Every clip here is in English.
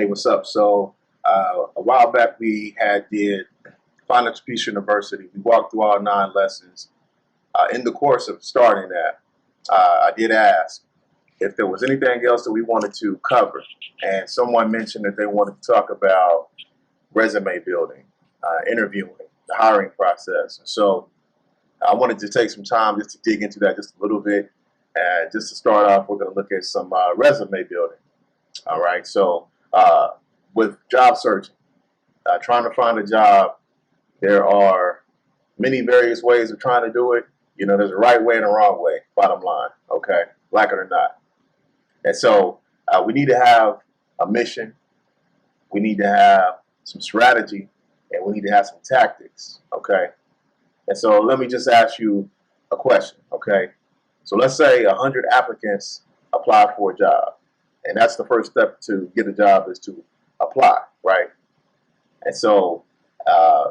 Hey, what's up? So a while back we did Financial Peace University. We walked through all 9 lessons. In the course of starting that, I did ask if there was anything else that we wanted to cover, and someone mentioned that they wanted to talk about resume building, interviewing, the hiring process. And so I wanted to take some time just to dig into that just a little bit. And just to start off, we're going to look at some resume building. All right. So with job searching, trying to find a job, there are many various ways of trying to do it. You know, there's a right way and a wrong way, bottom line, okay, like it or not. And so we need to have a mission, we need to have some strategy, and we need to have some tactics, okay? And so let me just ask you a question, okay? So let's say 100 applicants apply for a job, and that's the first step to get a job is to apply, right? And so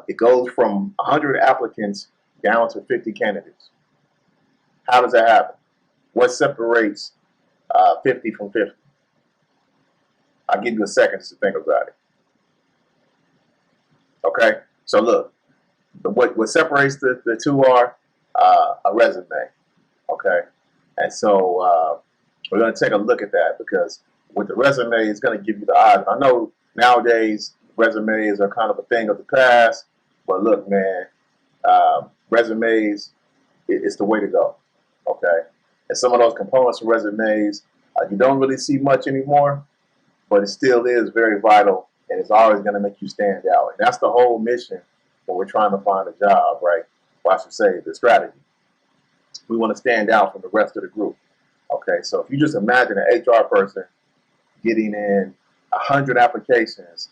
it goes from 100 applicants down to 50 candidates. How does that happen? What separates 50 from 50? I'll give you a second to think about it. Okay, so look, what separates the two are a resume. Okay, and so we're going to take a look at that because with the resume, it's going to give you the odds. I know nowadays resumes are kind of a thing of the past, but look, man, resumes is the way to go. Okay, and some of those components of resumes you don't really see much anymore, but it still is very vital, and it's always going to make you stand out. And that's the whole mission when we're trying to find a job, right? Well, I should say the strategy. We want to stand out from the rest of the group. Okay, so if you just imagine an HR person getting in 100 applications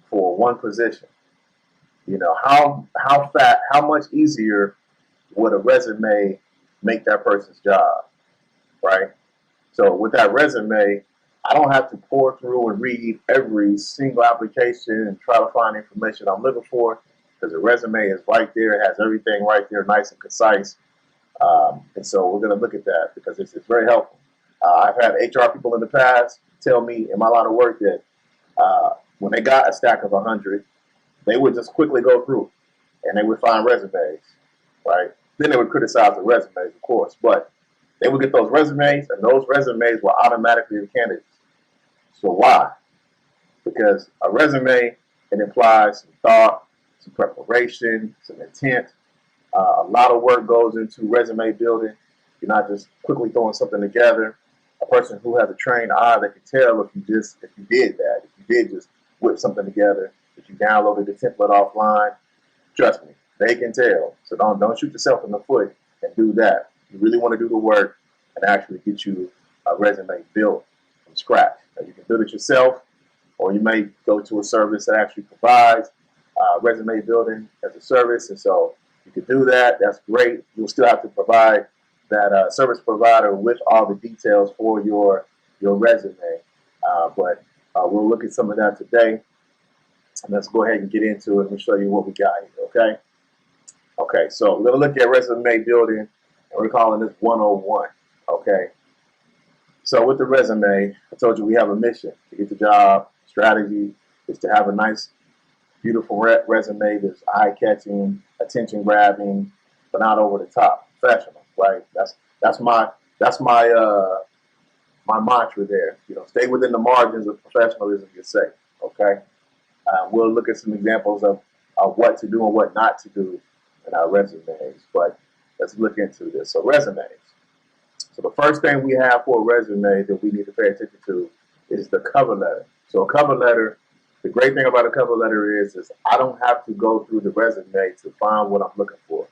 for one position, you know, how much easier would a resume make that person's job, right? So with that resume, I don't have to pour through and read every single application and try to find information I'm looking for because the resume is right there, it has everything right there, nice and concise. And so we're going to look at that because it's very helpful. I've had HR people in the past tell me in my line of work that when they got a stack of 100, they would just quickly go through and they would find resumes, right? Then they would criticize the resumes, of course, but they would get those resumes, and those resumes were automatically the candidates. So why? Because a resume, it implies some thought, some preparation, some intent. A lot of work goes into resume building. You're not just quickly throwing something together. A person who has a trained eye that can tell if you did that, if you did just whip something together, if you downloaded the template offline, trust me, they can tell. So don't shoot yourself in the foot and do that. You really want to do the work and actually get you a resume built from scratch. Now, you can build it yourself, or you may go to a service that actually provides resume building as a service. And so you can do that. That's great. You'll still have to provide that service provider with all the details for your resume. But we'll look at some of that today. And let's go ahead and get into it and show you what we got here, okay? Okay, so we're going to look at resume building, and we're calling this 101, okay? So with the resume, I told you we have a mission to get the job. Strategy is to have a nice, beautiful resume that's eye-catching, attention-grabbing, but not over the top, professional, right? That's my mantra there. You know, stay within the margins of professionalism. You're safe, okay? We'll look at some examples of what to do and what not to do in our resumes, but let's look into this. So resumes. So the first thing we have for a resume that we need to pay attention to is the cover letter. So a cover letter, the great thing about a cover letter is I don't have to go through the resume to find what I'm looking for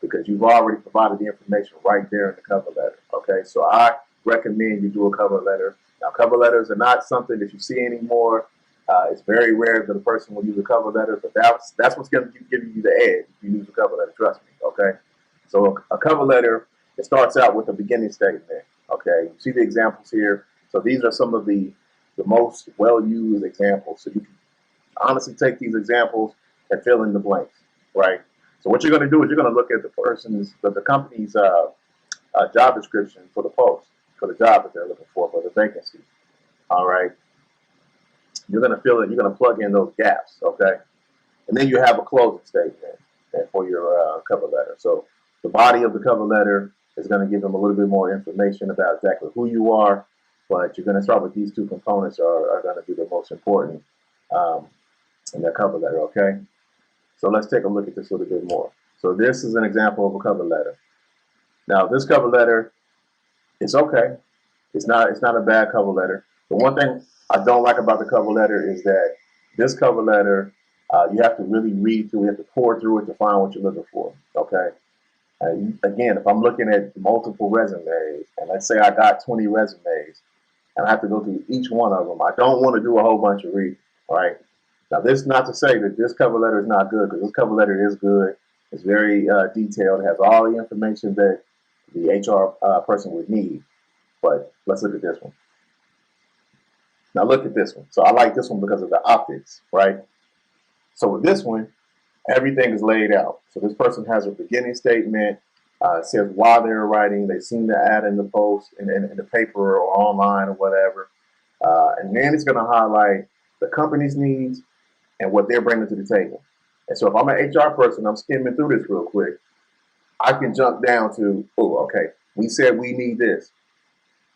because you've already provided the information right there in the cover letter, okay? So I recommend you do a cover letter. Now, cover letters are not something that you see anymore. It's very rare that a person will use a cover letter, but that's what's going to give you the edge if you use a cover letter, trust me, okay? So a cover letter, it starts out with a beginning statement, okay? You see the examples here. So these are some of the most well-used examples. So you can honestly take these examples and fill in the blanks, right? So what you're going to do is you're going to look at the company's job description for the post, for the job that they're looking for the vacancy, all right? You're going to fill it. You're going to plug in those gaps, okay? And then you have a closing statement for your cover letter. So the body of the cover letter is going to give them a little bit more information about exactly who you are, but you're going to start with these two components are going to be the most important um, in that cover letter, okay? So let's take a look at this a little bit more. So this is an example of a cover letter. Now this cover letter, it's okay. It's not a bad cover letter. The one thing I don't like about the cover letter is that this cover letter, you have to really read through it, you have to pour through it to find what you're looking for. Okay. Again, if I'm looking at multiple resumes, and let's say I got 20 resumes, and I have to go through each one of them, I don't want to do a whole bunch of reading. Right. Now, this is not to say that this cover letter is not good, because this cover letter is good. It's very detailed. It has all the information that the HR person would need. But let's look at this one. Now look at this one. So I like this one because of the optics, right? So with this one, everything is laid out. So this person has a beginning statement, says why they're writing. They've seen the ad in the post, in the paper or online or whatever. And then it's going to highlight the company's needs and what they're bringing to the table. And so if I'm an HR person, I'm skimming through this real quick, I can jump down to, oh, okay, we said we need this.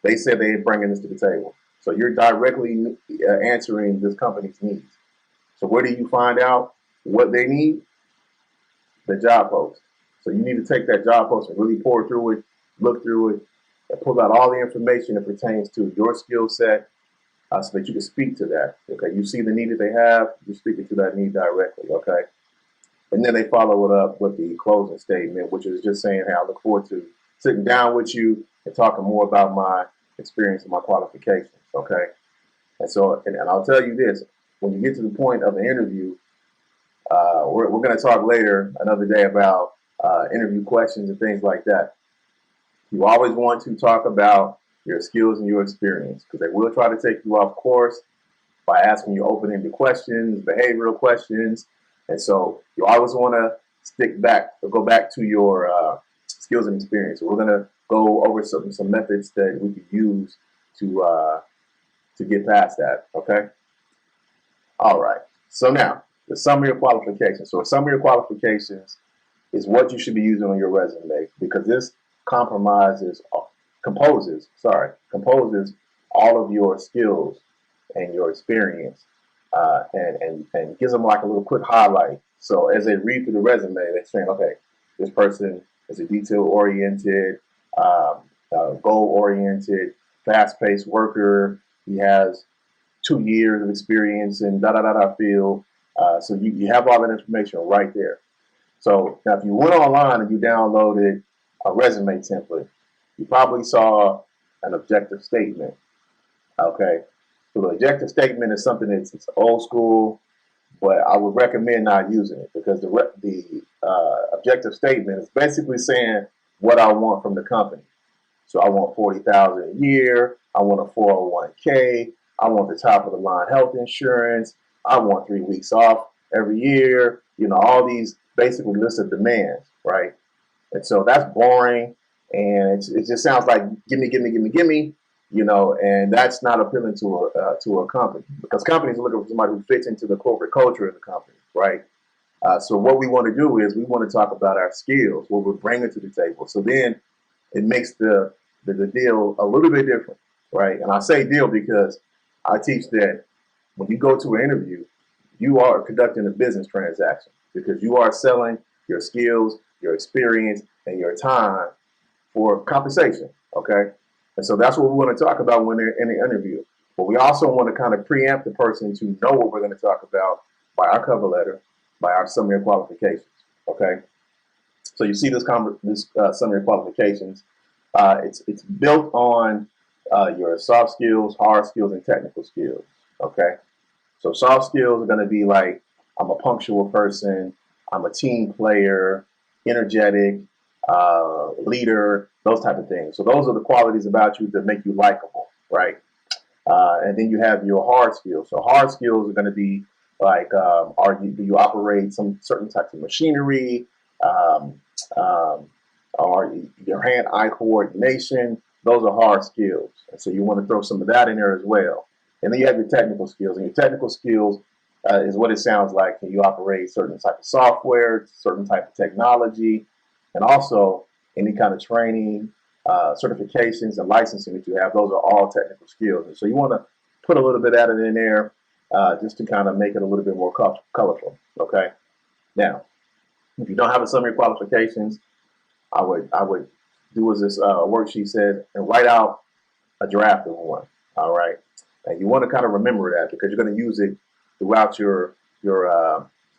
They said they're bringing this to the table. So you're directly answering this company's needs. So where do you find out what they need? The job post. So you need to take that job post and really pour through it, look through it, and pull out all the information that pertains to your skill set so that you can speak to that. Okay, you see the need that they have, you're speaking to that need directly. Okay, and then they follow it up with the closing statement, which is just saying, hey, I look forward to sitting down with you and talking more about my experience and my qualifications. Okay, and so, and I'll tell you this: when you get to the point of the interview, we're going to talk later another day about interview questions and things like that. You always want to talk about your skills and your experience, because they will try to take you off course by asking you open-ended questions, behavioral questions, and so you always want to stick back or go back to your skills and experience. So we're going to go over some methods that we could use to get past that. Okay. All right. So now the summary of qualifications. So a summary of qualifications is what you should be using on your resume, because this composes all of your skills and your experience, and gives them like a little quick highlight. So as they read through the resume, they're saying, okay, this person is a detail-oriented, goal-oriented, fast-paced worker. He has 2 years of experience in da-da-da-da field. So you have all that information right there. So now if you went online and you downloaded a resume template, you probably saw an objective statement. Okay. So the objective statement is something that's it's old school, but I would recommend not using it, because the objective statement is basically saying what I want from the company. So I want 40,000 a year. I want a 401k. I want the top of the line health insurance. I want 3 weeks off every year. You know, all these basically list of demands, right? And so that's boring, and it just sounds like gimme, gimme, gimme, gimme. You know, and that's not appealing to a company, because companies are looking for somebody who fits into the corporate culture of the company, right? So what we want to do is we want to talk about our skills, what we're bringing to the table. So then it makes the deal a little bit different, right? And I say deal because I teach that when you go to an interview, you are conducting a business transaction, because you are selling your skills, your experience, and your time for compensation, okay? And so that's what we want to talk about when they're in the interview. But we also want to kind of preempt the person to know what we're going to talk about by our cover letter, by our summary of qualifications, okay? So you see this summary of qualifications. It's built on your soft skills, hard skills, and technical skills, okay? So soft skills are going to be like, I'm a punctual person, I'm a team player, energetic, leader, those type of things. So those are the qualities about you that make you likable, right? And then you have your hard skills. So hard skills are going to be like, do you operate some certain types of machinery, um, or your hand-eye coordination? Those are hard skills. And so you want to throw some of that in there as well. And then you have your technical skills. And your technical skills is what it sounds like. Can you operate certain type of software, certain type of technology, and also any kind of training, certifications, and licensing that you have. Those are all technical skills. And so you want to put a little bit of it in there just to kind of make it a little bit more colorful. Okay. Now, if you don't have a summary qualifications, I would do as this worksheet says and write out a draft of one. All right. And you want to kind of remember that because you're going to use it throughout your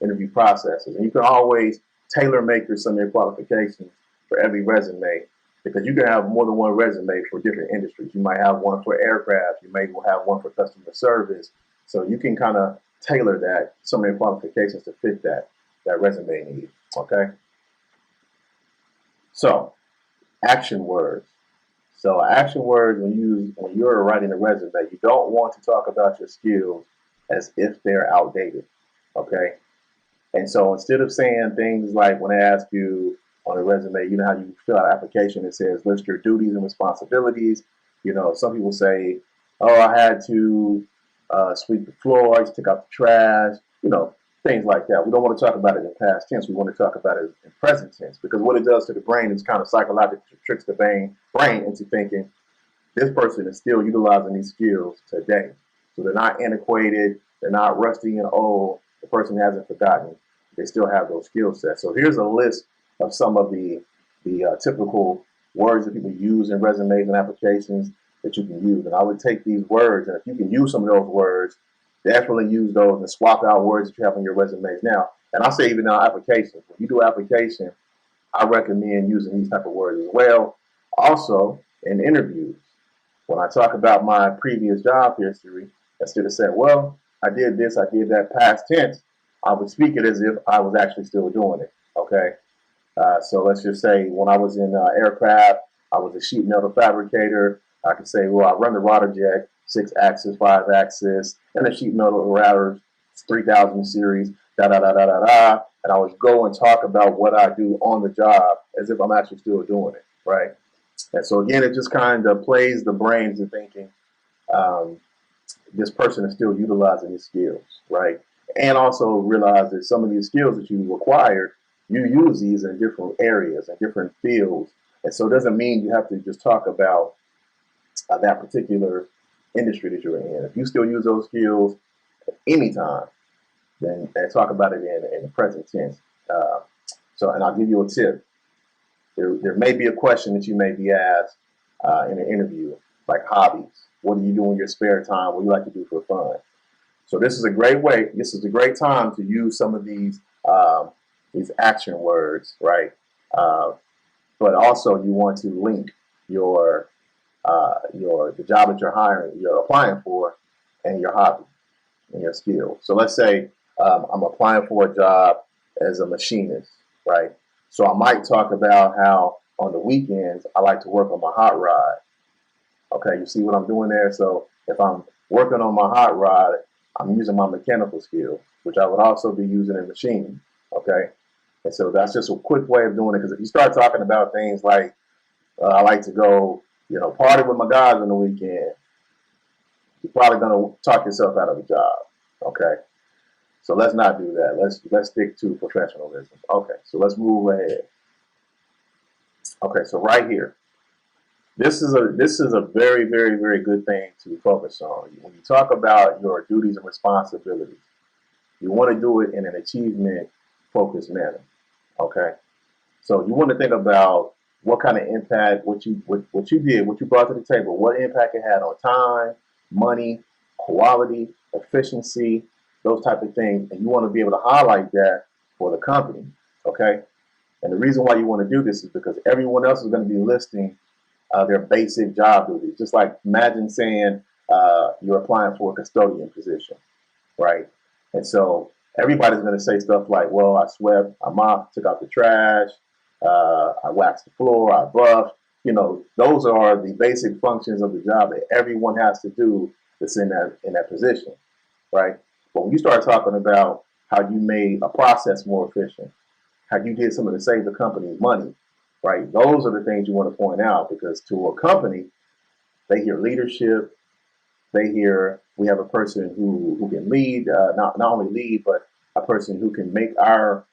interview processes. And you can always tailor make your summary qualifications for every resume because you can have more than one resume for different industries. You might have one for aircraft. You may have one for customer service. So you can kind of tailor that summary qualifications to fit that resume need. Okay. So action words. So action words when you're writing a resume, you don't want to talk about your skills as if they're outdated. Okay. And so instead of saying things like when they ask you on a resume, you know how you fill out an application, it says list your duties and responsibilities. You know, some people say, oh, I had to sweep the floor, I used to take out the trash, you know, things like that. We don't want to talk about it in past tense. We want to talk about it in present tense because what it does to the brain is kind of psychologically tricks the brain into thinking this person is still utilizing these skills today. So they're not antiquated, they're not rusty and old. The person hasn't forgotten. They still have those skill sets. So here's a list of some of the typical words that people use in resumes and applications that you can use. And I would take these words, and if you can use some of those words, definitely use those and swap out words that you have on your resumes now. And I'll say even now applications. When you do application, I recommend using these type of words as well. Also, in interviews, when I talk about my previous job history, instead of saying, well, I did this, I did that past tense, I would speak it as if I was actually still doing it. Okay. So let's just say when I was in aircraft, I was a sheet metal fabricator. I could say, well, I run the rotor jet, 6-axis, 5-axis, and the sheet metal routers, 3000 series, da da da da da da. And I would go and talk about what I do on the job as if I'm actually still doing it, right? And so again, it just kind of plays the brain into thinking this person is still utilizing these skills, right? And also realize that some of these skills that you acquire, you use these in different areas and different fields. And so it doesn't mean you have to just talk about that particular industry that you're in. If you still use those skills anytime, then and talk about it in the present tense. And I'll give you a tip. There may be a question that you may be asked in an interview, like hobbies. What do you do in your spare time? What do you like to do for fun? So this is a great way. This is a great time to use some of these action words, right? But also you want to link the job that you're applying for, and your hobby and your skill. So let's say I'm applying for a job as a machinist, right? So I might talk about how on the weekends I like to work on my hot rod. Okay, you see what I'm doing there? So if I'm working on my hot rod, I'm using my mechanical skill, which I would also be using in machining. Okay, and so that's just a quick way of doing it. Because if you start talking about things like I like to go, party with my guys on the weekend, you're probably going to talk yourself out of a job. Okay, so let's not do that. Let's stick to professionalism. Okay, so let's move ahead. Okay, so right here, this is a very, very, very good thing to focus on. When you talk about your duties and responsibilities, you want to do it in an achievement-focused manner. Okay, so you want to think about what kind of impact, what you did, what you brought to the table, what impact it had on time, money, quality, efficiency, those type of things, and you want to be able to highlight that for the company. Okay, and the reason why you want to do this is because everyone else is going to be listing their basic job duties. Just like imagine saying you're applying for a custodian position, right? And so everybody's going to say stuff like, well, I swept, I mopped, took out the trash, I waxed the floor, I buffed. Those are the basic functions of the job that everyone has to do that's in that position, right? But when you start talking about how you made a process more efficient, how you did something to save the company money, right? Those are the things you want to point out because to a company, they hear leadership, they hear we have a person who can lead, not only lead, but a person who can make our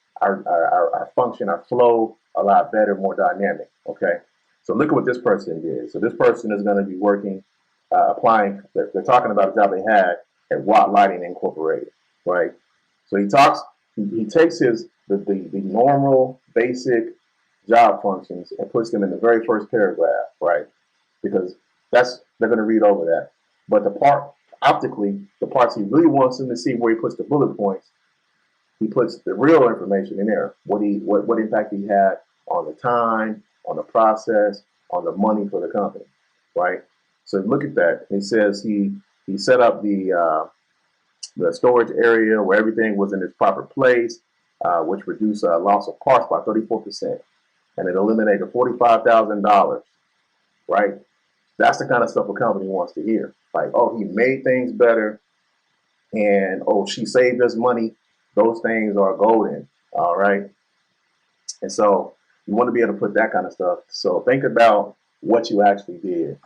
function, our flow a lot better, more dynamic. Okay. So look at what this person did. So this person is going to be working, applying. They're talking about a job they had at Watt Lighting Incorporated, right? So he talks. He takes the normal basic job functions and puts them in the very first paragraph, right? Because they're going to read over that. But the part optically, the parts he really wants them to see, where he puts the bullet points, he puts the real information in there. What impact he had on the time, on the process, on the money for the company, right? So look at that. He says he set up the storage area where everything was in its proper place, which reduced loss of parts by 34%, and it eliminated $45,000, right? That's the kind of stuff a company wants to hear. Like, oh, he made things better, and oh, she saved us money. Those things are golden, all right? And so you want to be able to put that kind of stuff. So think about what you actually did,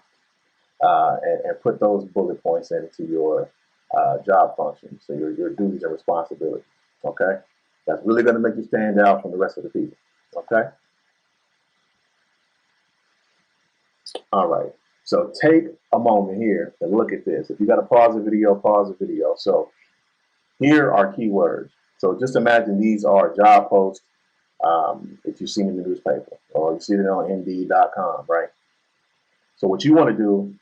and put those bullet points into your job functions, so your duties and responsibilities, okay? That's really going to make you stand out from the rest of the people, okay? All right. So take a moment here and look at this. If you got to pause the video, pause the video. So here are keywords. So just imagine these are job posts, if you've seen in the newspaper or you've seen it on Indeed.com, right? So what you want to do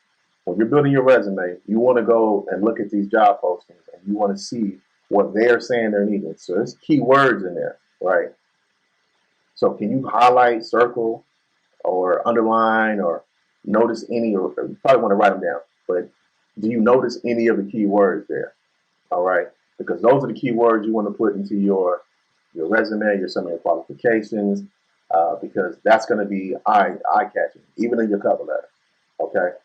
when you're building your resume, you want to go and look at these job postings and you want to see what they're saying they're needing. So there's keywords in there, right? So can you highlight, circle, or underline, or notice any, or you probably want to write them down, but do you notice any of the keywords there? All right, because those are the keywords you want to put into your resume, your summary of qualifications, because that's going to be eye-catching, even in your cover letter, okay?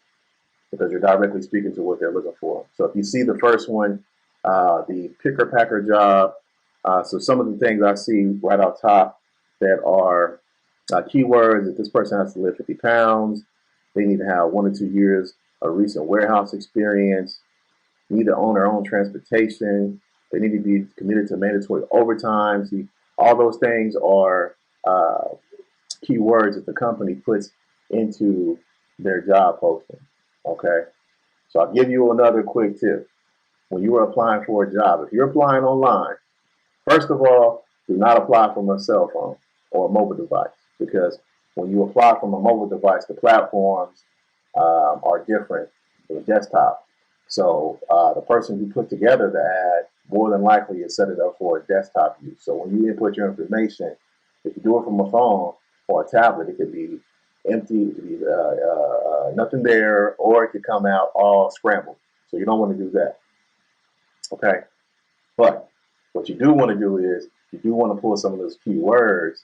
Because you're directly speaking to what they're looking for. So if you see the first one, the picker-packer job, so some of the things I see right off top that are keywords, that this person has to lift 50 pounds, they need to have 1 or 2 years of recent warehouse experience, need to own their own transportation, they need to be committed to mandatory overtime. See, all those things are keywords that the company puts into their job posting, okay? So I'll give you another quick tip. When you are applying for a job, if you're applying online, first of all, do not apply from a cell phone or a mobile device, because when you apply from a mobile device, the platforms are different than a desktop. So the person who put together the ad more than likely is set it up for a desktop use. So when you input your information, if you do it from a phone or a tablet, it could be empty, it could be nothing there, or it could come out all scrambled. So you don't want to do that. Okay, but what you do want to do is you do want to pull some of those keywords.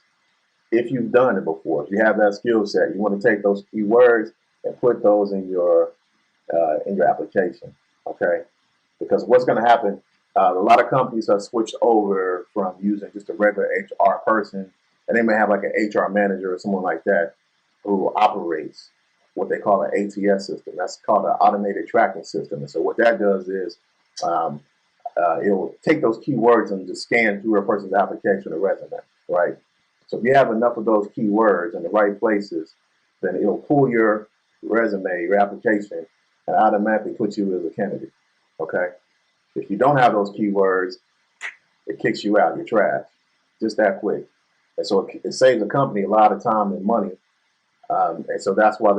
If you've done it before, if you have that skill set, you want to take those keywords and put those in your application. Okay, because what's going to happen? A lot of companies have switched over from using just a regular HR person, and they may have like an HR manager or someone like that who operates what they call an ATS system. That's called an automated tracking system. And so what that does is um, it'll take those keywords and just scan through a person's application or resume, right? So if you have enough of those keywords in the right places, then it'll pull your resume, your application, and automatically put you as a candidate, okay? If you don't have those keywords, it kicks you out, you're trash, just that quick. And so it saves the company a lot of time and money, and so that's why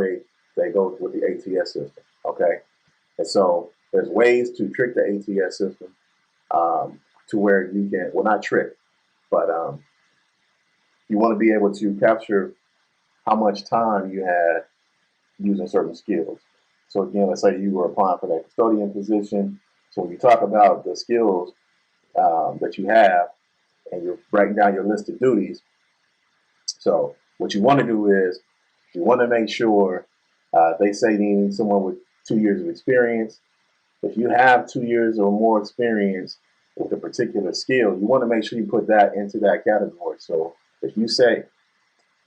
they go with the ATS system, okay? And so there's ways to trick the ATS system to where you can, well, not trick, but you want to be able to capture how much time you had using certain skills. So again, let's say you were applying for that custodian position. So when you talk about the skills that you have and you're writing down your list of duties, so what you want to do is you want to make sure they say they need someone with 2 years of experience. If you have 2 years or more experience with a particular skill, you want to make sure you put that into that category. So if you say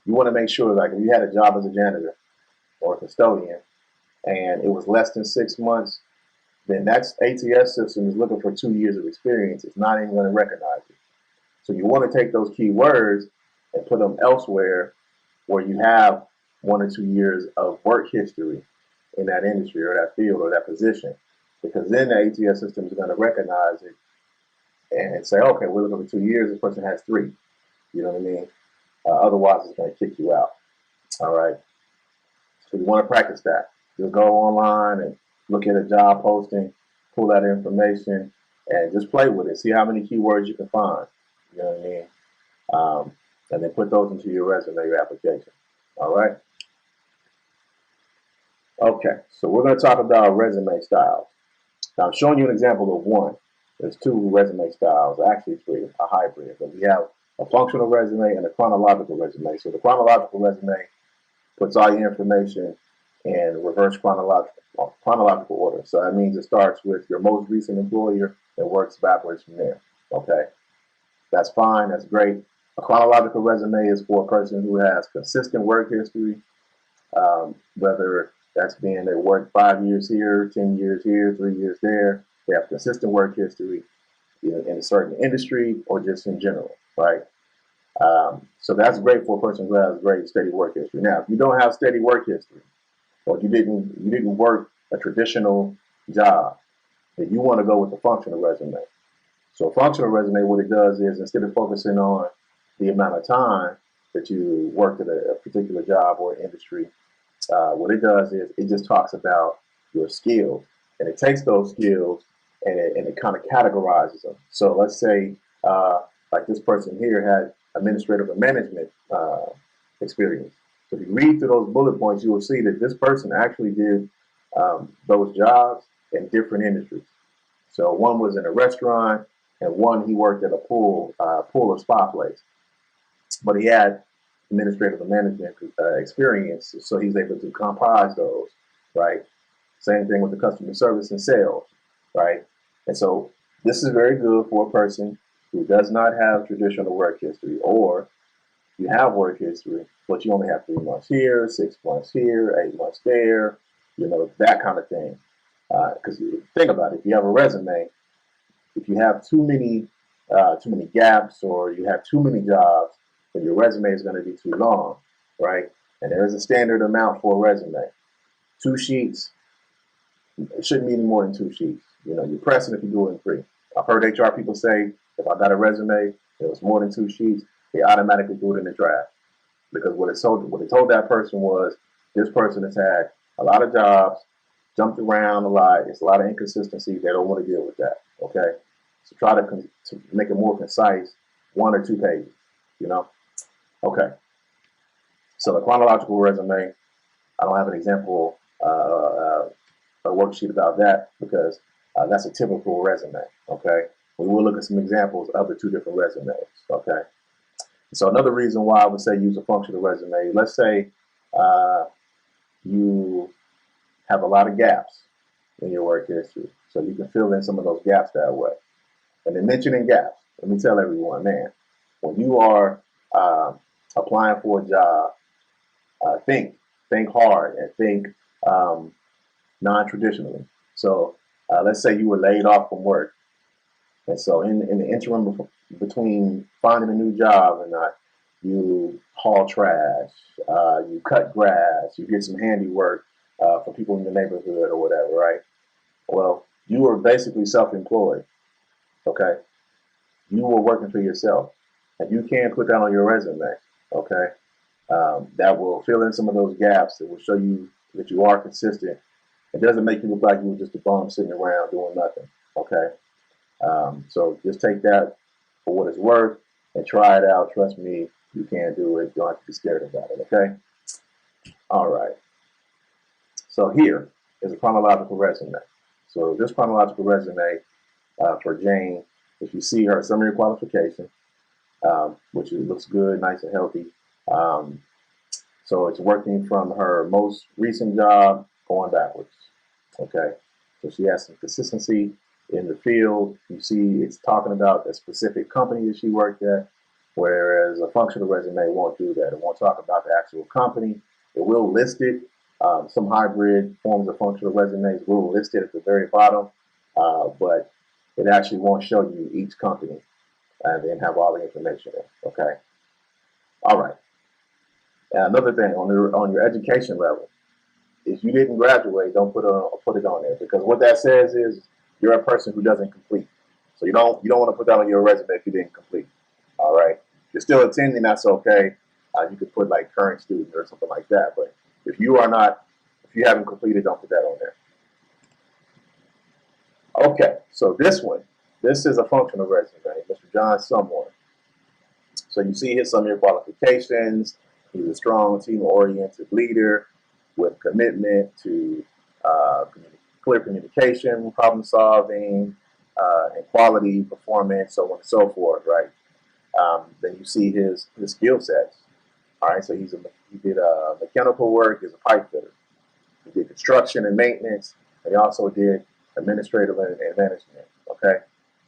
you want to make sure, like if you had a job as a janitor or a custodian and it was less than 6 months, then that ATS system is looking for 2 years of experience. It's not even going to recognize it. So you want to take those keywords and put them elsewhere where you have 1 or 2 years of work history in that industry or that field or that position, because then the ATS system is going to recognize it and say, okay, we're looking for 2 years. This person has 3. You know what I mean? Otherwise, it's going to kick you out. All right. So you want to practice that. Just go online and look at a job posting, pull that information, and just play with it. See how many keywords you can find. You know what I mean? And then put those into your resume, your application. All right. Okay. So we're going to talk about resume styles. Now I'm showing you an example of one. There's 2 resume styles, actually 3, a hybrid. But we have a functional resume and a chronological resume. So the chronological resume puts all your information in reverse chronological order. So that means it starts with your most recent employer and works backwards from there. Okay, that's fine. That's great. A chronological resume is for a person who has consistent work history, whether that's being they work 5 years here, 10 years here, 3 years there. They have consistent work history in a certain industry or just in general, right? So that's great for a person who has great steady work history. Now, if you don't have steady work history, or you didn't work a traditional job, then you want to go with the functional resume. So a functional resume, what it does is instead of focusing on the amount of time that you worked at a particular job or industry, what it does is it just talks about your skills, and it takes those skills and it kind of categorizes them. So let's say like this person here had administrative and management experience. So if you read through those bullet points, you will see that this person actually did those jobs in different industries. So one was in a restaurant, and one he worked at a pool or spa place. But he had administrative and management experience, so he's able to comprise those, right? Same thing with the customer service and sales, right? And so this is very good for a person who does not have traditional work history, or you have work history, but you only have 3 months here, 6 months here, 8 months there, you know, that kind of thing. Because think about it, if you have a resume, if you have too many gaps or you have too many jobs, then your resume is going to be too long, right? And there is a standard amount for a resume. 2 sheets, it shouldn't be any more than 2 sheets. You know, you're pressing if you do it in 3. I've heard HR people say, if I got a resume, it was more than 2 sheets, they automatically threw it in the trash. Because what it told that person was, this person has had a lot of jobs, jumped around a lot, it's a lot of inconsistency, they don't want to deal with that, okay? So try to make it more concise, 1 or 2 pages, you know? Okay. So the chronological resume, I don't have an example, a worksheet about that because that's a typical resume, okay? We will look at some examples of the 2 different resumes, okay? So another reason why I would say use a functional resume, let's say you have a lot of gaps in your work history, so you can fill in some of those gaps that way. And then mentioning gaps, let me tell everyone, man, when you are applying for a job, think hard and think non-traditionally. So let's say you were laid off from work. And so in the interim between finding a new job and not, you haul trash, you cut grass, you get some handiwork for people in the neighborhood or whatever, right? Well, you were basically self-employed, okay? You were working for yourself, and you can put that on your resume, okay? That will fill in some of those gaps. It will show you that you are consistent. It doesn't make you look like you were just a bum sitting around doing nothing, okay? So just take that for what it's worth and try it out. Trust me, you can do it. You don't have to be scared about it, okay? All right. So here is a chronological resume. So this chronological resume for Jane, if you see her summary qualification, which looks good, nice and healthy. So it's working from her most recent job going backwards, okay? So she has some consistency in the field. You see it's talking about a specific company that she worked at, whereas a functional resume won't do that. It won't talk about the actual company. It will list it. Some hybrid forms of functional resumes will list it at the very bottom, but it actually won't show you each company and then have all the information in. Okay. All right. Another thing on your education level, if you didn't graduate, don't put it on there, because what that says is you're a person who doesn't complete. So you don't want to put that on your resume if you didn't complete. All right. If you're still attending, that's okay. You could put like current student or something like that. But if you haven't completed, don't put that on there. Okay. So this is a functional resume, Mr. John Sumwar. So you see here some of your qualifications. He's a strong team-oriented leader with commitment to uh, clear communication, problem solving, and quality performance, so on and so forth, right? Then you see his skill sets. All right, so he did mechanical work. He's a pipe fitter. He did construction and maintenance. And he also did administrative and management. Okay.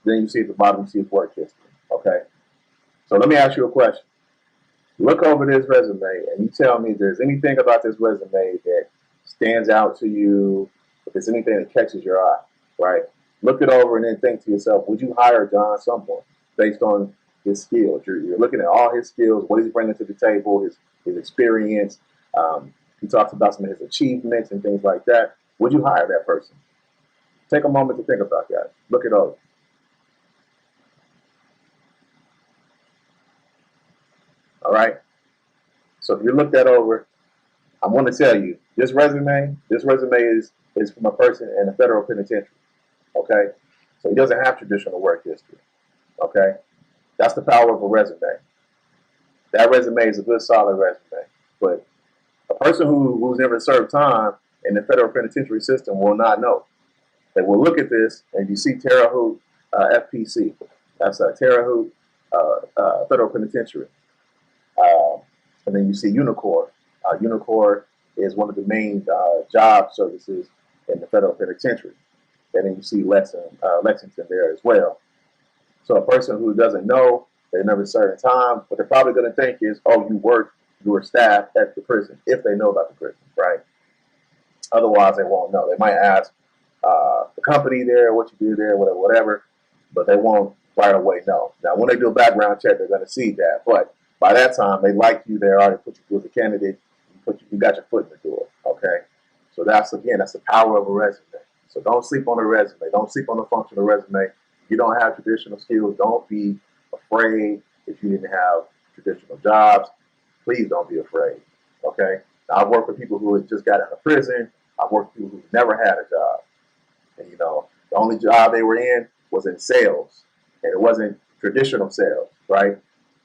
Then you see at the bottom, you see his work history. Okay. So let me ask you a question. Look over this resume and you tell me if there's anything about this resume that stands out to you, if there's anything that catches your eye, right? Look it over and then think to yourself, would you hire John Sumwar based on his skills? You're looking at all his skills, what he's bringing to the table, his experience. He talks about some of his achievements and things like that. Would you hire that person? Take a moment to think about that. Look it over. All right. So if you look that over, I'm going to tell you this resume is from a person in a federal penitentiary. Okay. So he doesn't have traditional work history. Okay. That's the power of a resume. That resume is a good, solid resume. But a person who's never served time in the federal penitentiary system will not know. They will look at this and you see Terre Haute FPC. That's Terre Haute Federal Penitentiary. Uh, and then you see Unicor. Unicor is one of the main job services in the federal penitentiary. And then you see Lexington there as well. So a person who doesn't know, they never served time, what they're probably going to think is, oh, you were staff at the prison, if they know about the prison, right? Otherwise, they won't know. They might ask the company there, what you do there, whatever, but they won't right away know. Now, when they do a background check, they're going to see that. But by that time, they like you. They already put you through as a candidate. You got your foot in the door. Okay. So that's the power of a resume. So don't sleep on a resume. Don't sleep on the functional resume. If you don't have traditional skills, don't be afraid. If you didn't have traditional jobs, please don't be afraid. Okay. Now, I've worked with people who had just got out of prison. I've worked with people who never had a job. And, the only job they were in was in sales. And it wasn't traditional sales, right?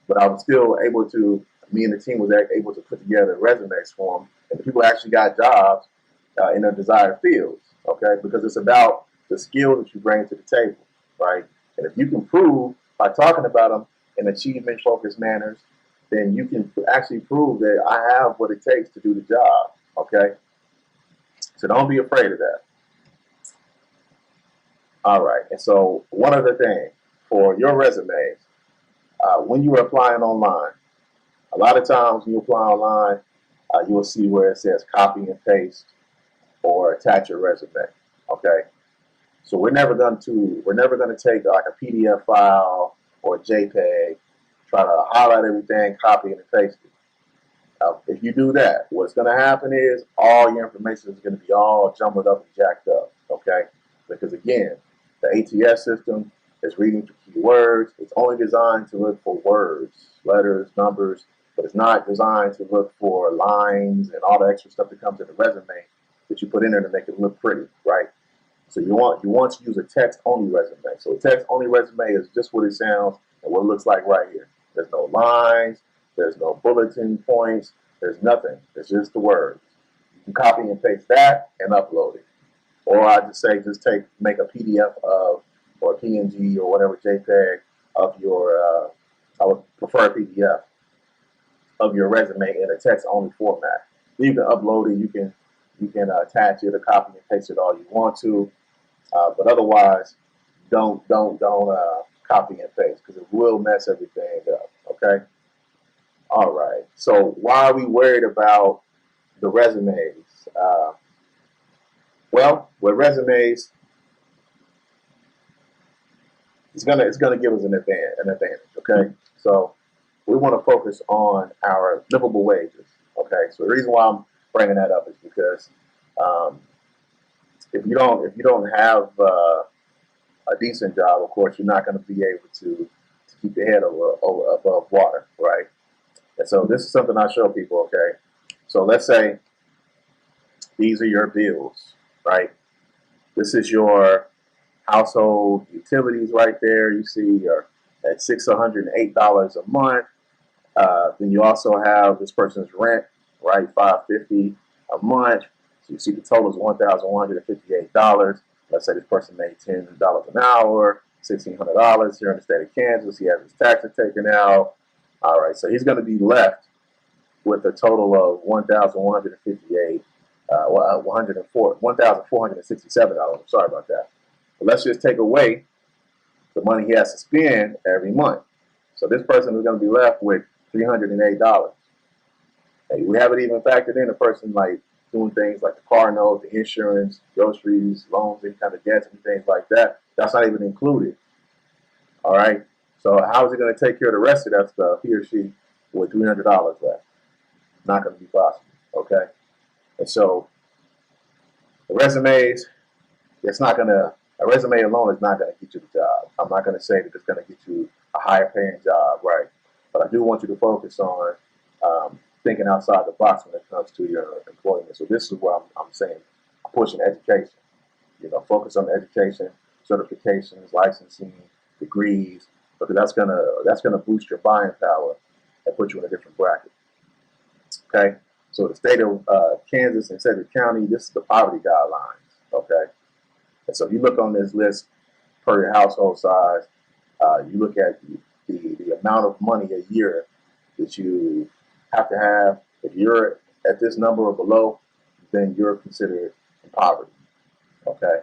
But I was still able to, me and the team was able to put together resumes for them. And the people actually got jobs in their desired fields, okay? Because it's about the skills that you bring to the table, right? And if you can prove by talking about them in achievement-focused manners, then you can actually prove that I have what it takes to do the job, okay? So don't be afraid of that. All right. And so one other thing for your resumes, when you are applying online, a lot of times when you apply online, you will see where it says copy and paste or attach your resume. Okay. So we're never going to take like a PDF file or a JPEG, try to highlight everything, copy it, and paste it. If you do that, what's going to happen is all your information is going to be all jumbled up and jacked up. Okay. Because again, the ATS system is reading for keywords. It's only designed to look for words, letters, numbers, but it's not designed to look for lines and all the extra stuff that comes in the resume that you put in there to make it look pretty, right? So you want to use a text-only resume. So a text-only resume is just what it sounds and what it looks like right here. There's no lines, there's no bulletin points, there's nothing. It's just the words. You can copy and paste that and upload it. Or I just say make a PDF of or a PNG or whatever JPEG of your I would prefer PDF of your resume in a text only format. You can upload it, you can attach it or copy and paste it all you want to, but otherwise don't copy and paste because it will mess everything up. Okay. All right. So why are we worried about the resumes? Well, with resumes, it's gonna give us an advantage. Okay, so we want to focus on our livable wages. Okay, so the reason why I'm bringing that up is because um, if you don't have a decent job, of course, you're not going to be able to keep your head above water, right? And so this is something I show people. Okay, so let's say these are your bills, right? This is your household utilities right there. You see you're at $608 a month. Then you also have this person's rent, right? $550 a month. So you see the total is $1,158. Let's say this person made $10 an hour, $1,600 here in the state of Kansas. He has his taxes taken out. All right, so he's going to be left with a total of $1,158, $1,467. I'm sorry about that. But let's just take away the money he has to spend every month. So this person is going to be left with $308. Hey, we haven't even factored in a person like doing things like the car note, the insurance, groceries, loans, any kind of debts and things like that. That's not even included. All right. So how is he going to take care of the rest of that stuff? He or she with $300 left. Not going to be possible. Okay. And so the resumes, it's not going to. A resume alone is not going to get you the job. I'm not going to say that it's going to get you a higher paying job, right? But I do want you to focus on thinking outside the box when it comes to your employment. So this is what I'm saying. I'm pushing education. Focus on education, certifications, licensing, degrees, because that's gonna boost your buying power and put you in a different bracket. Okay. So the state of Kansas and Sedgwick County, this is the poverty guidelines. Okay. And so if you look on this list per your household size, you look at the amount of money a year that you have to have. If you're at this number or below, then you're considered in poverty. Okay.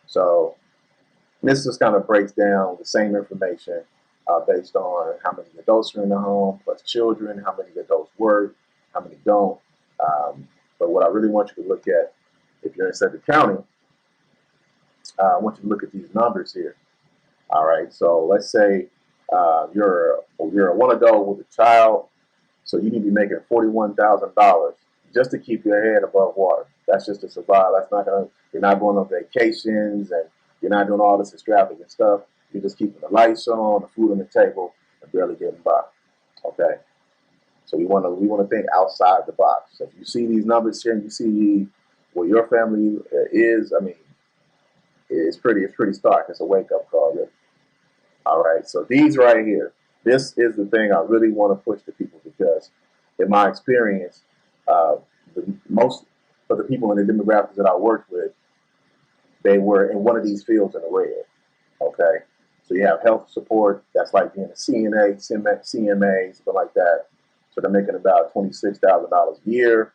So this just kind of breaks down the same information based on how many adults are in the home, plus children, how many adults work, how many don't. But what I really want you to look at, if you're in Sedgwick County, I want you to look at these numbers here. All right. So let's say you're a one adult with a child, so you need to be making $41,000 just to keep your head above water. That's just to survive. That's not gonna. You're not going on vacations and you're not doing all this extravagant stuff. You're just keeping the lights on, the food on the table, and barely getting by. Okay. So we want to think outside the box. So if you see these numbers here and you see where your family is, I mean, it's pretty stark. It's a wake up call, really. All right. So these right here, this is the thing I really want to push to people because, in my experience, most of the people in the demographics that I worked with, they were in one of these fields in the red. Okay. So you have health support. That's like being a CNA, CMA, something like that. So they're making about $26,000 a year.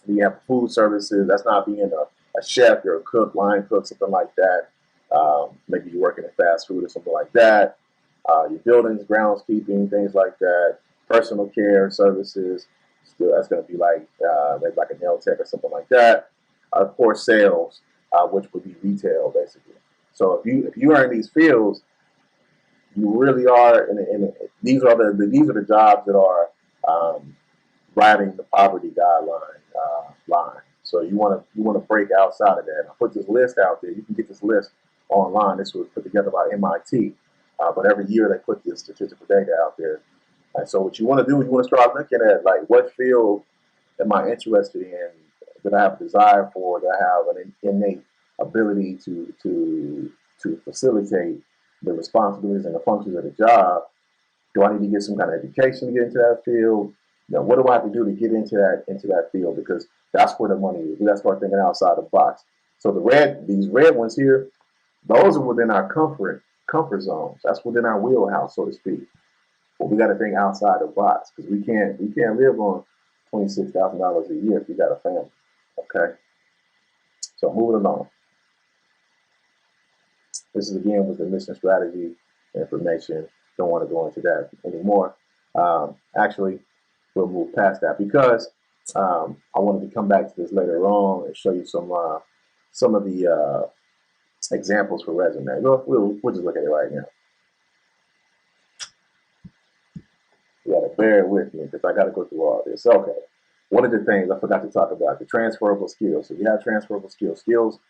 You have food services. That's not being a chef or a cook, line cook, something like that. Maybe you're working in fast food or something like that. Your buildings, groundskeeping, things like that. Personal care services. Still, that's going to be like maybe like a nail tech or something like that. Of course, sales, which would be retail basically. So if you are in these fields, you really are these are the jobs that are riding the poverty guideline line. So you want to break outside of that. I put this list out there. You can get this list online. This was put together by MIT, but every year they put this statistical data out there. And so what you want to do is you want to start looking at like what field am I interested in, that I have a desire for, that I have an innate ability to facilitate the responsibilities and the functions of the job. Do I need to get some kind of education to get into that field? What do I have to do to get into that field? Because that's where the money is. We got to start thinking outside the box. So these red ones here, those are within our comfort zones. That's within our wheelhouse, so to speak. But we got to think outside the box because we can't live on $26,000 a year if you got a family. Okay. So moving along. This is again with the mission, strategy, information. Don't want to go into that anymore. Actually, we'll move past that because I wanted to come back to this later on and show you some of the examples for resume. We'll just look at it right now. You gotta bear with me because I gotta go through all this. Okay. One of the things I forgot to talk about, the transferable skills. So you have transferable skills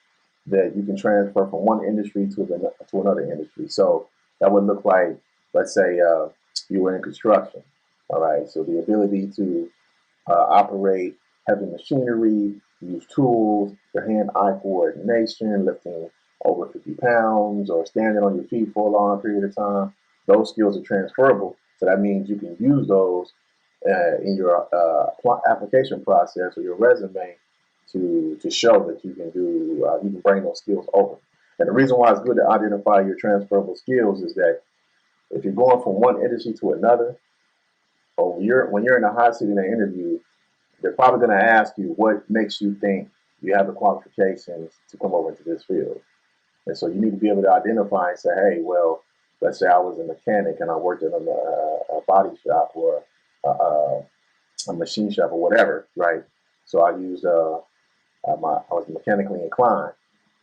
that you can transfer from one industry to another industry. So that would look like, let's say, you were in construction. All right. So the ability to operate heavy machinery, use tools, your hand-eye coordination, lifting over 50 pounds, or standing on your feet for a long period of time. Those skills are transferable. So that means you can use those in your application process or your resume to show that you can you can bring those skills over. And the reason why it's good to identify your transferable skills is that if you're going from one industry to another, or when you're in a hot seat in an interview, they're probably going to ask you what makes you think you have the qualifications to come over into this field. And so you need to be able to identify and say, hey, well, let's say I was a mechanic and I worked in a body shop or a machine shop or whatever, right? So I used I was mechanically inclined,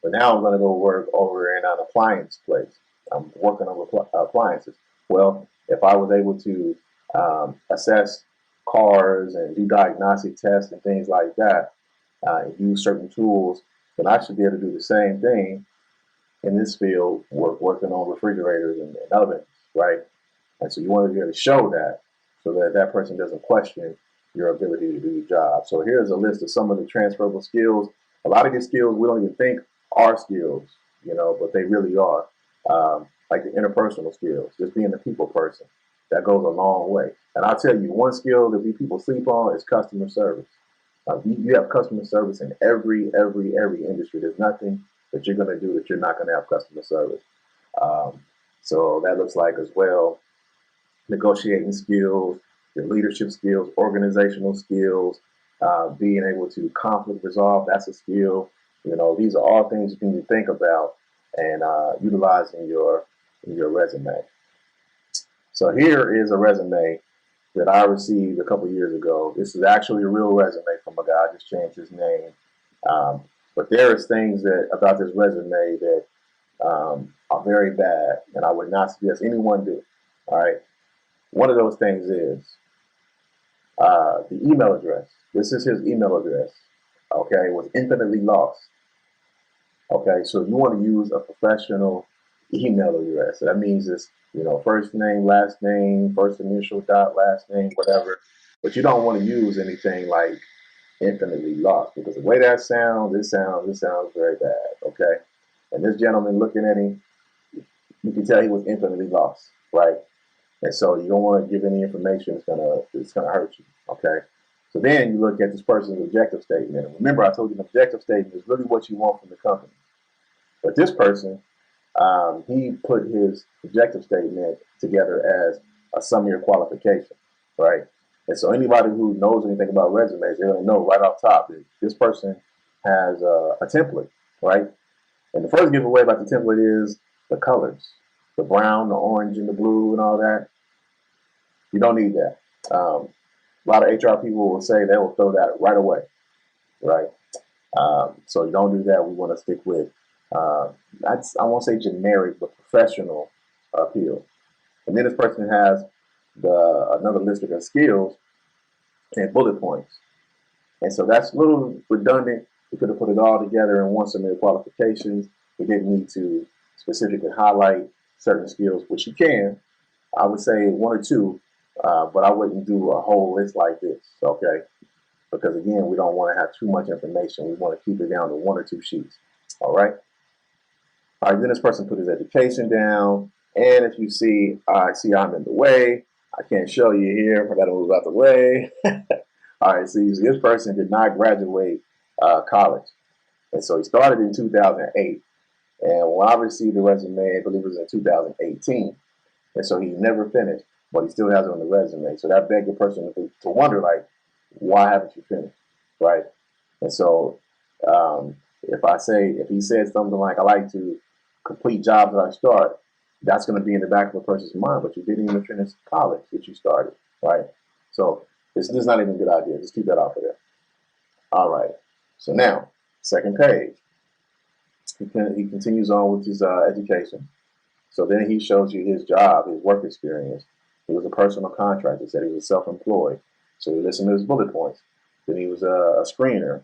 but now I'm going to go work over in an appliance place. I'm working on appliances. Well, if I was able to assess cars and do diagnostic tests and things like that, and use certain tools, then I should be able to do the same thing in this field, working on refrigerators and ovens, right? And so you want to be able to show that so that that person doesn't question your ability to do your job. So here's a list of some of the transferable skills. A lot of these skills we don't even think are skills, but they really are. Like the interpersonal skills, just being a people person. That goes a long way. And I'll tell you, one skill that we people sleep on is customer service. You have customer service in every industry. There's nothing that you're going to do that you're not going to have customer service. Um, so that looks like as well negotiating skills, your leadership skills, organizational skills, being able to conflict resolve. That's a skill. These are all things you can think about and utilize in your resume. So here is a resume that I received a couple years ago. This is actually a real resume from a guy. I just changed his name. Um, but there is things about this resume that are very bad, and I would not suggest anyone do. All right. One of those things is the email address. This is his email address. Okay, it was infinitely lost. Okay, so you want to use a professional email address. So that means it's first name, first initial dot, last name, whatever. But you don't want to use anything like infinitely lost because the way that sounds, this sounds very bad. Okay, and this gentleman looking at him, you can tell he was infinitely lost, right? And so you don't want to give any information it's gonna hurt you. Okay. So then you look at this person's objective statement. And remember, I told you the objective statement is really what you want from the company. But this person, he put his objective statement together as a summary of qualification, right? And so anybody who knows anything about resumes, they're gonna know right off top that this person has a template, right? And the first giveaway about the template is the colors, the brown, the orange, and the blue, and all that. You don't need that. A lot of HR people will say they will throw that right away, right? So you don't do that. We want to stick with, I won't say generic, but professional appeal. And then this person has another list of their skills and bullet points. And so that's a little redundant. We could have put it all together in one summary of qualifications. We didn't need to specifically highlight certain skills, which you can. I would say one or two, but I wouldn't do a whole list like this, okay? Because again, we don't want to have too much information. We want to keep it down to one or two sheets, all right? All right, then this person put his education down, and if you see, I see I'm in the way. I can't show you here. I got to move out the way. All right, so this person did not graduate college, and so he started in 2008. And when I received the resume, I believe it was in 2018. And so he never finished, but he still has it on the resume. So that begged the person to wonder, like, why haven't you finished, right? And so if he said something like, I like to complete jobs that I start, that's going to be in the back of a person's mind, but you didn't even finish college that you started, right? So this is not even a good idea. Just keep that off of there. All right. So now, second page. he continues on with his education. So then he shows you his job, his work experience. He was a personal contractor. He said he was self-employed. So you listen to his bullet points. Then he was a screener,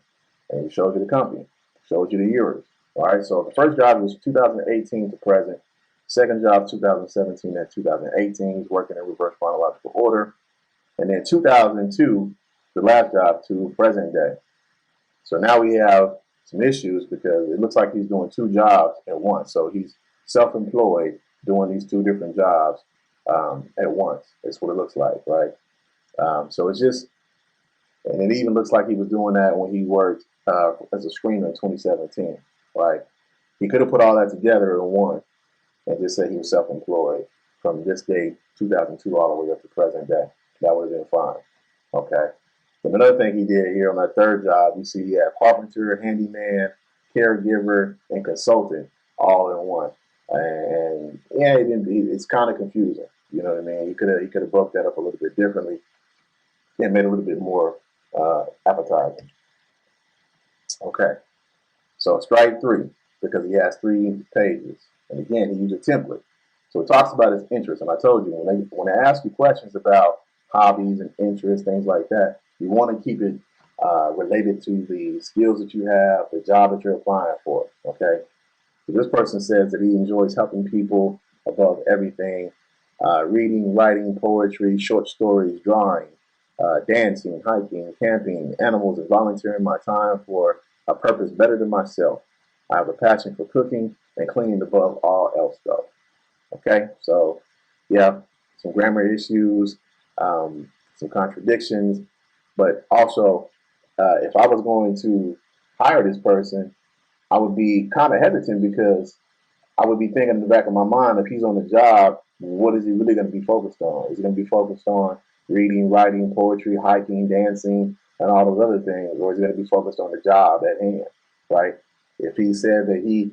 and he shows you the company, shows you the years. All right. So the first job was 2018 to present. Second job 2017 and 2018. He's working in reverse chronological order, and then 2002, the last job to present day. So now we have some issues because it looks like he's doing two jobs at once. So he's self-employed doing these two different jobs at once. That's what it looks like, right? So it's just, and it even looks like he was doing that when he worked as a screener in 2017, right? He could have put all that together in one and just said he was self-employed from this date, 2002, all the way up to present day. That would have been fine, okay? But another thing he did here on that third job, you see he had carpenter, handyman, caregiver, and consultant all in one. And yeah, it's kind of confusing. You know what I mean? He could have broke that up a little bit differently and made it a little bit more appetizing. Okay, so strike three because he has 3 pages, and again he used a template. So it talks about his interests, and I told you when they ask you questions about hobbies and interests, things like that, you want to keep it related to the skills that you have, the job that you're applying for. Okay, so this person says that he enjoys helping people above everything, reading, writing, poetry, short stories, drawing, dancing, hiking, camping, animals, and volunteering my time for a purpose better than myself. I have a passion for cooking and cleaning above all else, though. Okay, so yeah, some grammar issues, some contradictions, but also if I was going to hire this person, I would be kind of hesitant because I would be thinking in the back of my mind, if he's on the job, what is he really going to be focused on? Is he going to be focused on reading, writing, poetry, hiking, dancing, and all those other things, or is he going to be focused on the job at hand, right? If he said that he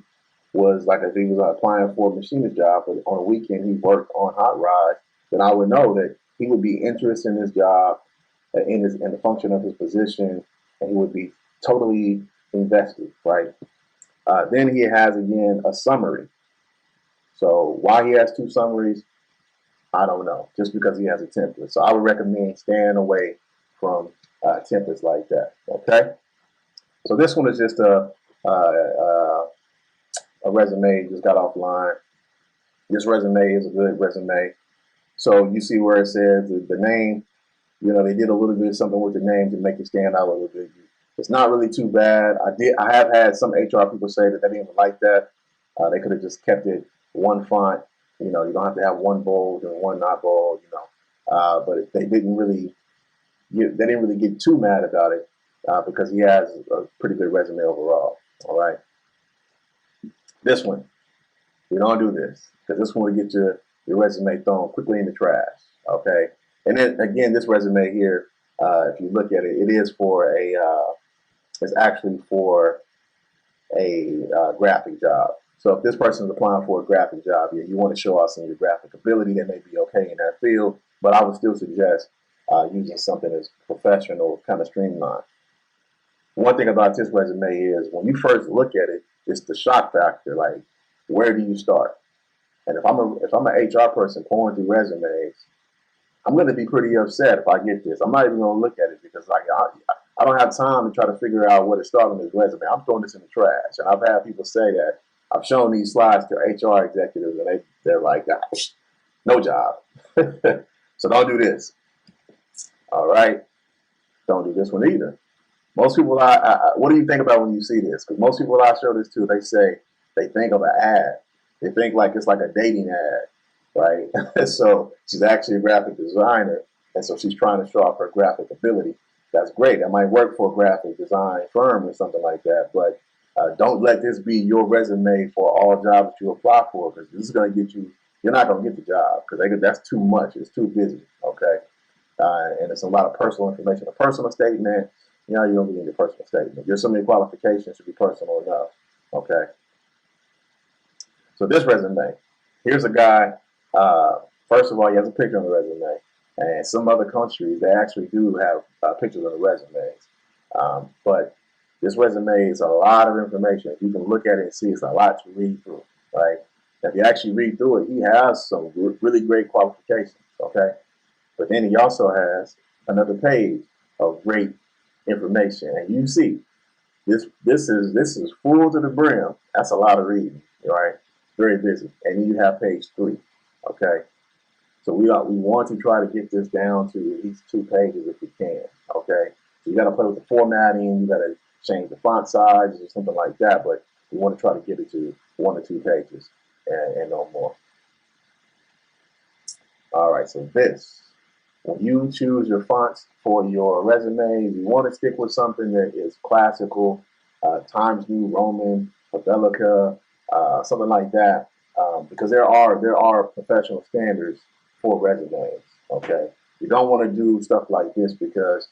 was like if he was applying for a machinist job, but on a weekend he worked on hot rods, then I would know that he would be interested in his job, in the function of his position, and he would be totally invested, right? Then he has again a summary. So why he has 2 summaries, I don't know. Just because he has a template. So I would recommend staying away from templates like that. Okay. So this one is just a resume. Just got offline. This resume is a good resume. So you see where it says the name. You know, they did a little bit of something with the name to make it stand out a little bit. It's not really too bad. I have had some HR people say that they didn't even like that. They could have just kept it one font. You know, you don't have to have one bold and one not bold. You know, but they didn't really get too mad about it because he has a pretty good resume overall. All right, this one we don't do this because this one will get your resume thrown quickly in the trash. Okay, and then again, this resume here, if you look at it, it is for it's actually for a graphic job. So if this person is applying for a graphic job, yeah, you want to show off some of your graphic ability. That may be okay in that field, but I would still suggest using something that's professional, kind of streamlined. One thing about this resume is when you first look at it, it's the shock factor. Like, where do you start? And if I'm an HR person pouring through resumes, I'm going to be pretty upset if I get this. I'm not even going to look at it because like I don't have time to try to figure out where to start on this resume. I'm throwing this in the trash. And I've had people say that. I've shown these slides to HR executives and they're like, no job. So don't do this. All right. Don't do this one either. Most people, what do you think about when you see this? Because most people I show this to, they say they think of an ad. They think like it's like a dating ad, right? So she's actually a graphic designer, and so she's trying to show off her graphic ability. That's great. That might work for a graphic design firm or something like that, but don't let this be your resume for all jobs that you apply for, because this is going to get you. You're not going to get the job because that's too much. It's too busy. Okay, and it's a lot of personal information. A personal statement. You know, you don't need a personal statement. Your summary qualifications should be personal enough. Okay. So this resume, here's a guy. First of all, he has a picture on the resume, and some other countries they actually do have pictures on the resumes. But This resume is a lot of information. You can look at it and see it's a lot to read through, right? If you actually read through it, he has some really great qualifications, okay? But then he also has another page of great information, and you see this is full to the brim. That's a lot of reading, right? Very busy. And then you have page 3, okay? So we want to try to get this down to at least 2 pages if we can, okay? So you got to play with the formatting, you got to change the font size or something like that, but we want to try to get it to 1 or 2 pages and no more. All right, so this, when you choose your fonts for your resume, you want to stick with something that is classical, Times New Roman, Favelica, something like that, because there are professional standards for resumes. Okay, you don't want to do stuff like this because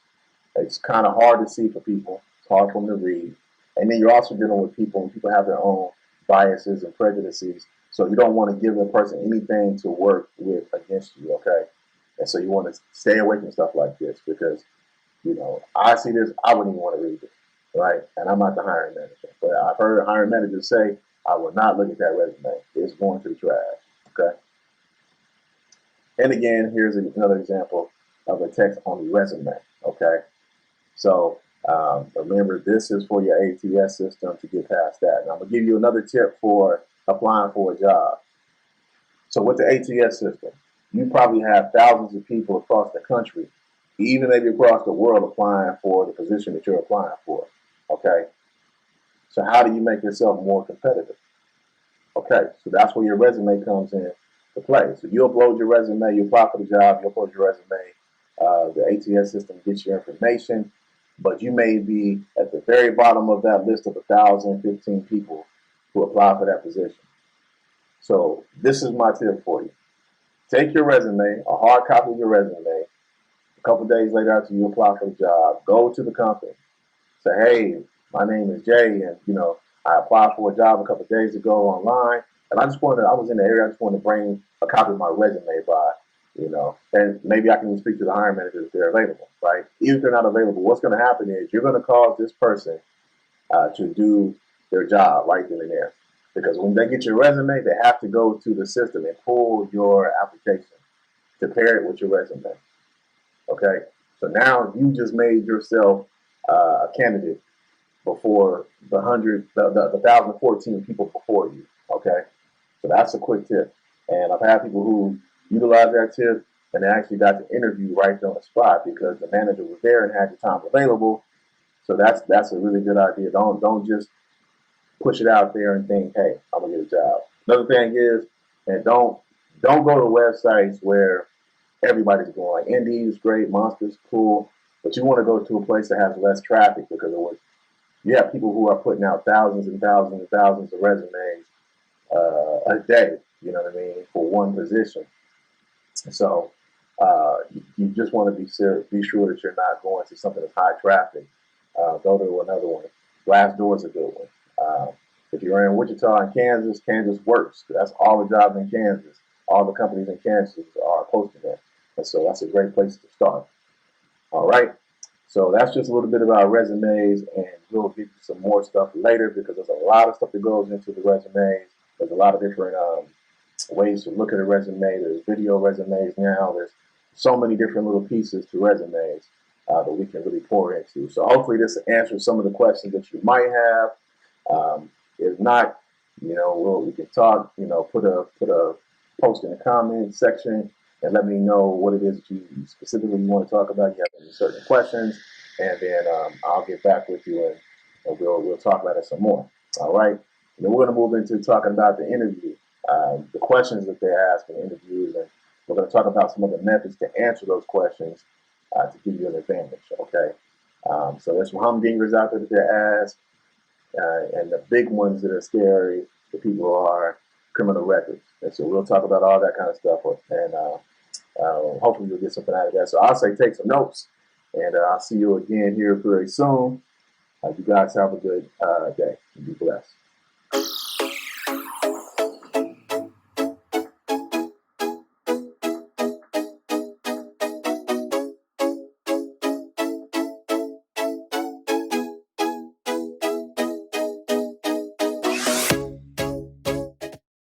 it's kind of hard to see for people. It's hard for them to read, and then you're also dealing with people, and people have their own biases and prejudices. So you don't want to give a person anything to work with against you. Okay, and so you want to stay away from stuff like this because, I see this, I wouldn't even want to read it, right? And I'm not the hiring manager, but I've heard hiring managers say, I will not look at that resume. It's going to the trash, okay? And again, here's another example of a text on the resume, okay? So remember, this is for your ATS system to get past that. And I'm going to give you another tip for applying for a job. So with the ATS system, you probably have thousands of people across the country, even maybe across the world, applying for the position that you're applying for. Okay. So how do you make yourself more competitive? Okay. So that's where your resume comes in to play. So you upload your resume, you apply for the job, you upload your resume. The ATS system gets your information, but you may be at the very bottom of that list of 1,015 people who apply for that position. So this is my tip for you. Take your resume, a hard copy of your resume. A couple days later, after you apply for the job, go to the company. Say, hey, my name is Jay, and I applied for a job a couple days ago online, and I was in the area. I just wanted to bring a copy of my resume by, and maybe I can even speak to the hiring manager if they're available, right? Even if they're not available, what's going to happen is you're going to cause this person to do their job right then and there. Because when they get your resume, they have to go to the system and pull your application to pair it with your resume. Okay, so now you just made yourself a candidate before the 1,014 people before you. Okay, so that's a quick tip, and I've had people who utilize that tip and they actually got to interview right there on the spot because the manager was there and had the time available. So that's a really good idea. Don't just push it out there and think, hey, I'm gonna get a job. Another thing is, and don't go to websites where everybody's going. Like Indeed is great, Monster's cool, but you want to go to a place that has less traffic because you have people who are putting out thousands and thousands and thousands of resumes a day. You know what I mean, for one position. So you just want to be sure that you're not going to something that's high traffic. Go to another one. Glassdoor is a good one. If you're in Wichita and Kansas, Kansas Works. That's all the jobs in Kansas. All the companies in Kansas are posting that. And so that's a great place to start. All right. So that's just a little bit about resumes, and we'll get to some more stuff later because there's a lot of stuff that goes into the resumes. There's a lot of different ways to look at a resume. There's video resumes now. There's so many different little pieces to resumes that we can really pour into. So hopefully this answers some of the questions that you might have. If not, we can talk. Put a post in the comment section and let me know what it is that you specifically want to talk about. You have any certain questions, and then I'll get back with you and we'll talk about it some more. All right. And then we're going to move into talking about the interview, the questions that they ask in interviews, and we're going to talk about some of the methods to answer those questions to give you an advantage. Okay. So there's some humdingers out there that they ask. And the big ones that are scary to people are criminal records. And so we'll talk about all that kind of stuff. And hopefully you'll get something out of that. So I'll say take some notes. And I'll see you again here very soon. You guys have a good day. And be blessed.